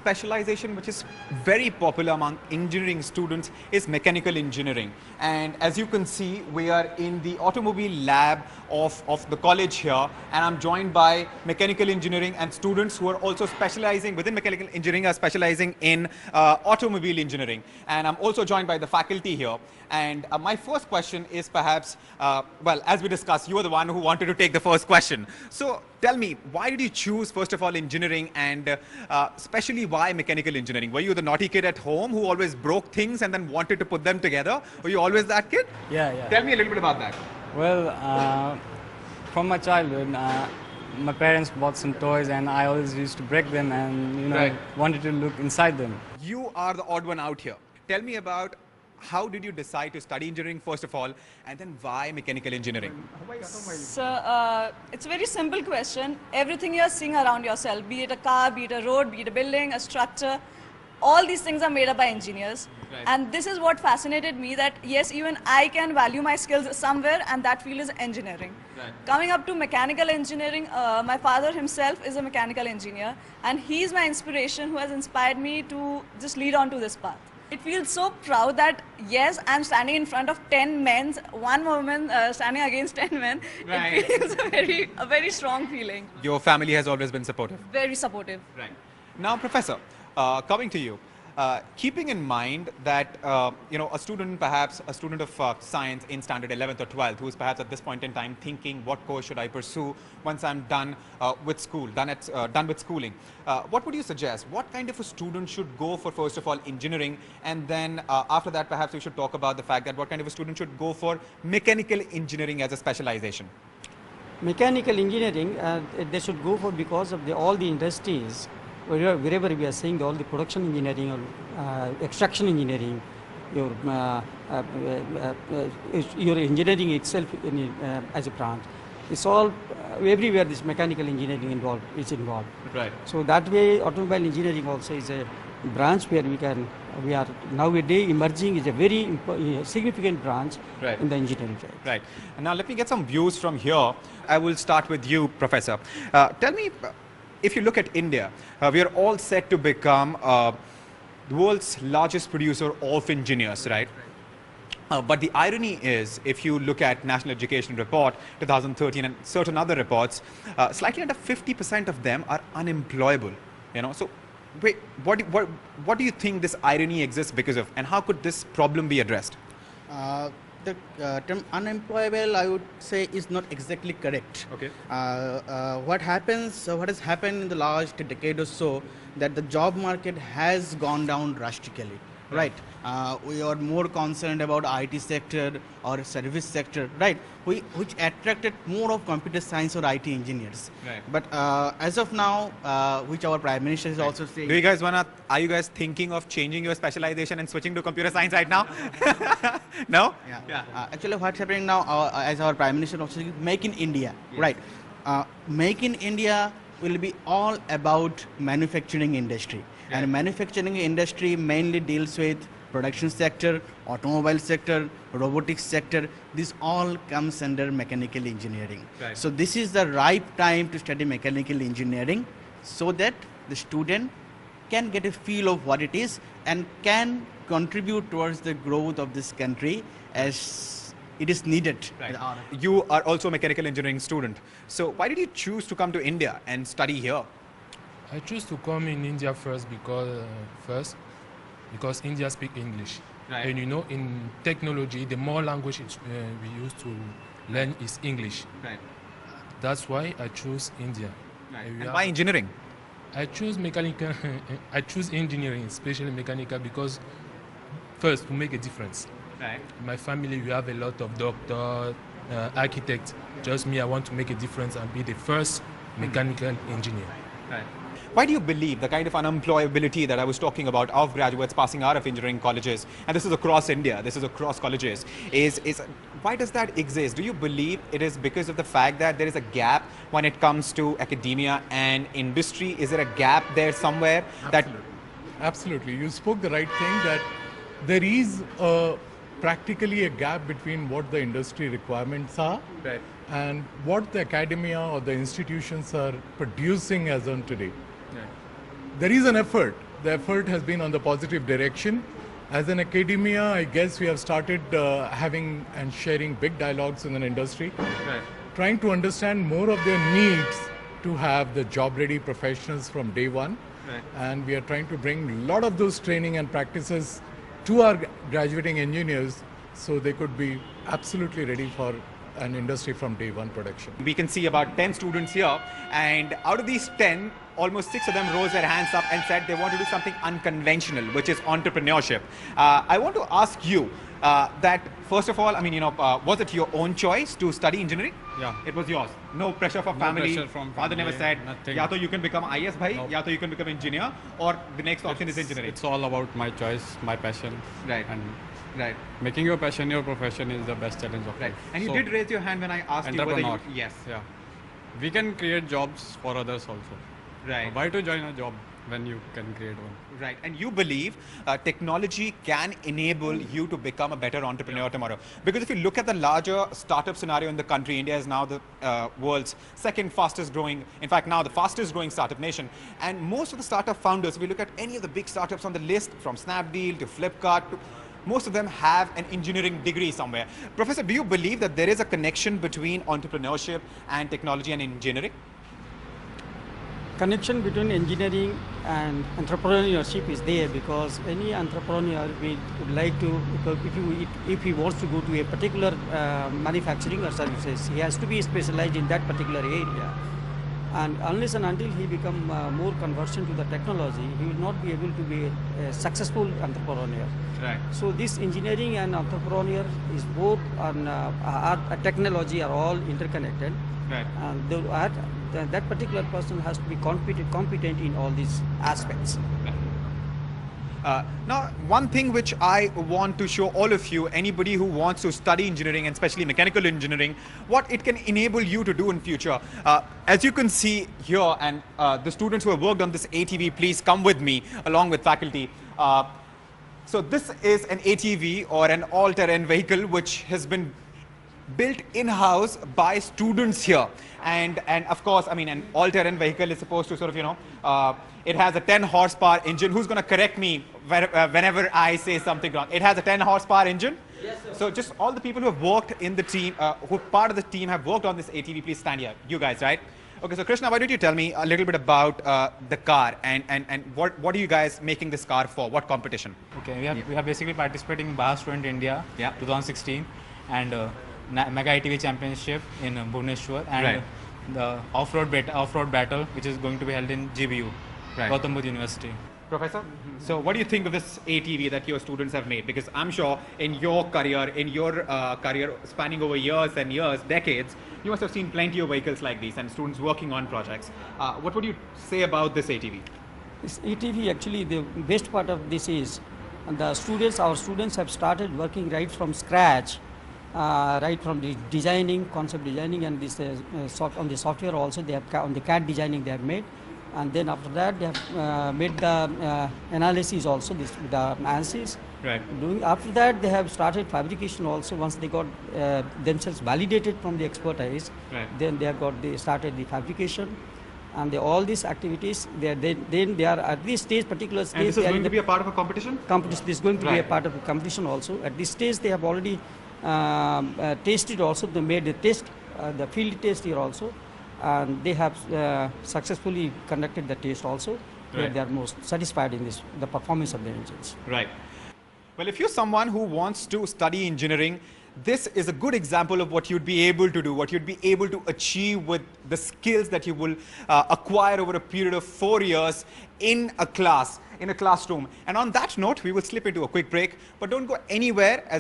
specialization which is very popular among engineering students is mechanical engineering. And as you can see, we are in the automobile lab of the college here, and I'm joined by mechanical engineering and students who are also specializing within mechanical engineering, are specializing in automobile engineering. And I'm also joined by the faculty here. And my first question is perhaps, well, as we discussed, you are the one who wanted to take the first question. So tell me, why did you choose, first of all, engineering, and especially why mechanical engineering? Were you the naughty kid at home who always broke things and then wanted to put them together? Were you always that kid? Yeah. Tell me a little bit about that. Well, from my childhood, my parents bought some toys and I always used to break them and, wanted to look inside them. You are the odd one out here. Tell me about how did you decide to study engineering first of all, and then why mechanical engineering? So, it's a very simple question. Everything you're seeing around yourself, be it a car, be it a road, be it a building, a structure, all these things are made up by engineers. Right. And this is what fascinated me, that yes, even I can value my skills somewhere, and that field is engineering. Right. Coming up to mechanical engineering, my father himself is a mechanical engineer, and he's my inspiration who has inspired me to just lead on to this path. It feels so proud that yes, I'm standing in front of 10 men, one woman standing against 10 men. Right. It feels a very strong feeling. Your family has always been supportive. Very supportive. Right. Now, Professor, coming to you, keeping in mind that a student, perhaps a student of science in standard 11th or 12th, who is perhaps at this point in time thinking, what course should I pursue once I'm done with school, done with schooling? What would you suggest? What kind of a student should go for, first of all, engineering, and then after that, perhaps we should talk about the fact that what kind of a student should go for mechanical engineering as a specialization? Mechanical engineering, they should go for because of all the industries. Wherever we are saying all the production engineering or extraction engineering, your engineering itself as a branch, it's all everywhere. This mechanical engineering is involved. Right. So that way, automobile engineering also is a branch where we are nowadays emerging is a very significant branch Right. in the engineering field. Right. And now let me get some views from here. I will start with you, Professor. Tell me, if you look at India, we are all set to become the world's largest producer of engineers, right? But the irony is, if you look at National Education Report 2013 and certain other reports, slightly under 50% of them are unemployable. So wait, what do you think this irony exists because of, and how could this problem be addressed? The term unemployable, I would say, is not exactly correct. Okay. What has happened in the last decade or so, that the job market has gone down drastically. Right. We are more concerned about IT sector or service sector, right? Which attracted more of computer science or IT engineers. Right. But as of now, which our Prime Minister is also saying. Are you guys thinking of changing your specialization and switching to computer science right now? No? Yeah. Actually, what's happening now, as our Prime Minister also said, Make in India, Yes. right? Make in India will be all about manufacturing industry. Yeah. And manufacturing industry mainly deals with production sector, automobile sector, robotics sector. This all comes under mechanical engineering. Right. So this is the ripe time to study mechanical engineering, so that the student can get a feel of what it is and can contribute towards the growth of this country as it is needed. Right. You are also a mechanical engineering student. So why did you choose to come to India and study here? I choose to come in India because India speak English. Right. And in technology, the more language we use to learn is English. Right. That's why I choose India. Right. And why engineering? I choose mechanical. I choose engineering, especially mechanical, because first to make a difference. Right. In my family, we have a lot of doctors, architects. Just me, I want to make a difference and be the first mechanical engineer. Right. Why do you believe the kind of unemployability that I was talking about of graduates passing out of engineering colleges, and this is across India, this is across colleges, is why does that exist? Do you believe it is because of the fact that there is a gap when it comes to academia and industry? Is there a gap there somewhere? Absolutely. You spoke the right thing, that there is practically a gap between what the industry requirements are, right, and what the academia or the institutions are producing as on today. Right. There is an effort the effort has been on the positive direction. As an academia, I guess we have started having and sharing big dialogues in an industry, trying to understand more of their needs to have the job-ready professionals from day one. And we are trying to bring a lot of those training and practices to our graduating engineers so they could be absolutely ready for an industry from day one production. We can see about 10 students here, and out of these 10, almost 6 of them rose their hands up and said they want to do something unconventional, which is entrepreneurship. I want to ask you that, first of all, I mean, was it your own choice to study engineering? Yeah. It was yours. No pressure from family. Pressure from Father never said, nothing. ya to you can become IS bhai, Nope. ya to you can become engineer, or the next option is engineering. It's all about my choice, my passion. Right. And Right. making your passion your profession is the best challenge of Right. life. And you So, did raise your hand when I asked you whether you... entrepreneur. Yes. Yeah. We can create jobs for others also. Right. Why to join a job when you can create one? Right, and you believe technology can enable you to become a better entrepreneur tomorrow. Because if you look at the larger startup scenario in the country, India is now the world's second fastest growing, in fact now the fastest growing startup nation. And most of the startup founders, if you look at any of the big startups on the list, from Snapdeal to Flipkart, most of them have an engineering degree somewhere. Professor, do you believe that there is a connection between entrepreneurship and technology and engineering? Connection between engineering and entrepreneurship is there, because any entrepreneur would like to, if he wants to go to a particular manufacturing or services, he has to be specialized in that particular area. And unless and until he become more conversant to the technology, he will not be able to be a successful entrepreneur. Right. So this engineering and entrepreneur is both on technology are all interconnected. Right. And that particular person has to be competent in all these aspects. Now, one thing which I want to show all of you, anybody who wants to study engineering, and especially mechanical engineering, what it can enable you to do in future. As you can see here, and the students who have worked on this ATV, please come with me along with faculty. So this is an ATV, or an all-terrain vehicle, which has been built in-house by students here. And of course, I mean, an all-terrain vehicle is supposed to sort of, it has a 10 horsepower engine. Who's going to correct me whenever I say something wrong? It has a 10 horsepower engine? Yes, sir. So just all the people who have worked in the team, who part of the team have worked on this ATV, please stand here. You guys, right? Okay, so Krishna, why don't you tell me a little bit about the car, and what are you guys making this car for? What competition? Okay, we are basically participating in Bar Student India 2016 and Mega ITV Championship in Bhubaneswar, and the off-road battle, which is going to be held in GBU, Gautam Buddha University. Professor, so what do you think of this ATV that your students have made? Because I'm sure in your career, spanning over years and years, decades, you must have seen plenty of vehicles like these and students working on projects. What would you say about this ATV? This ATV, actually, the best part of this is our students have started working right from scratch. Right from the designing, concept designing, and this on the software also, they have on the CAD designing they have made, and then after that they have made the analysis also, the ANSYS. Right. After that they have started fabrication also. Once they got themselves validated from the expertise, then they started the fabrication, and all these activities they are at this stage, particular stage. And this is going to be a part of a competition? This is going to be a part of a competition also. At this stage they have already tasted also. They made the test, the field test here also, and they have successfully conducted the test also. Where they are most satisfied in the performance of the engines. Right. Well, if you're someone who wants to study engineering, this is a good example of what you'd be able to do, what you'd be able to achieve with the skills that you will acquire over a period of 4 years in a classroom. And on that note, we will slip into a quick break, but don't go anywhere.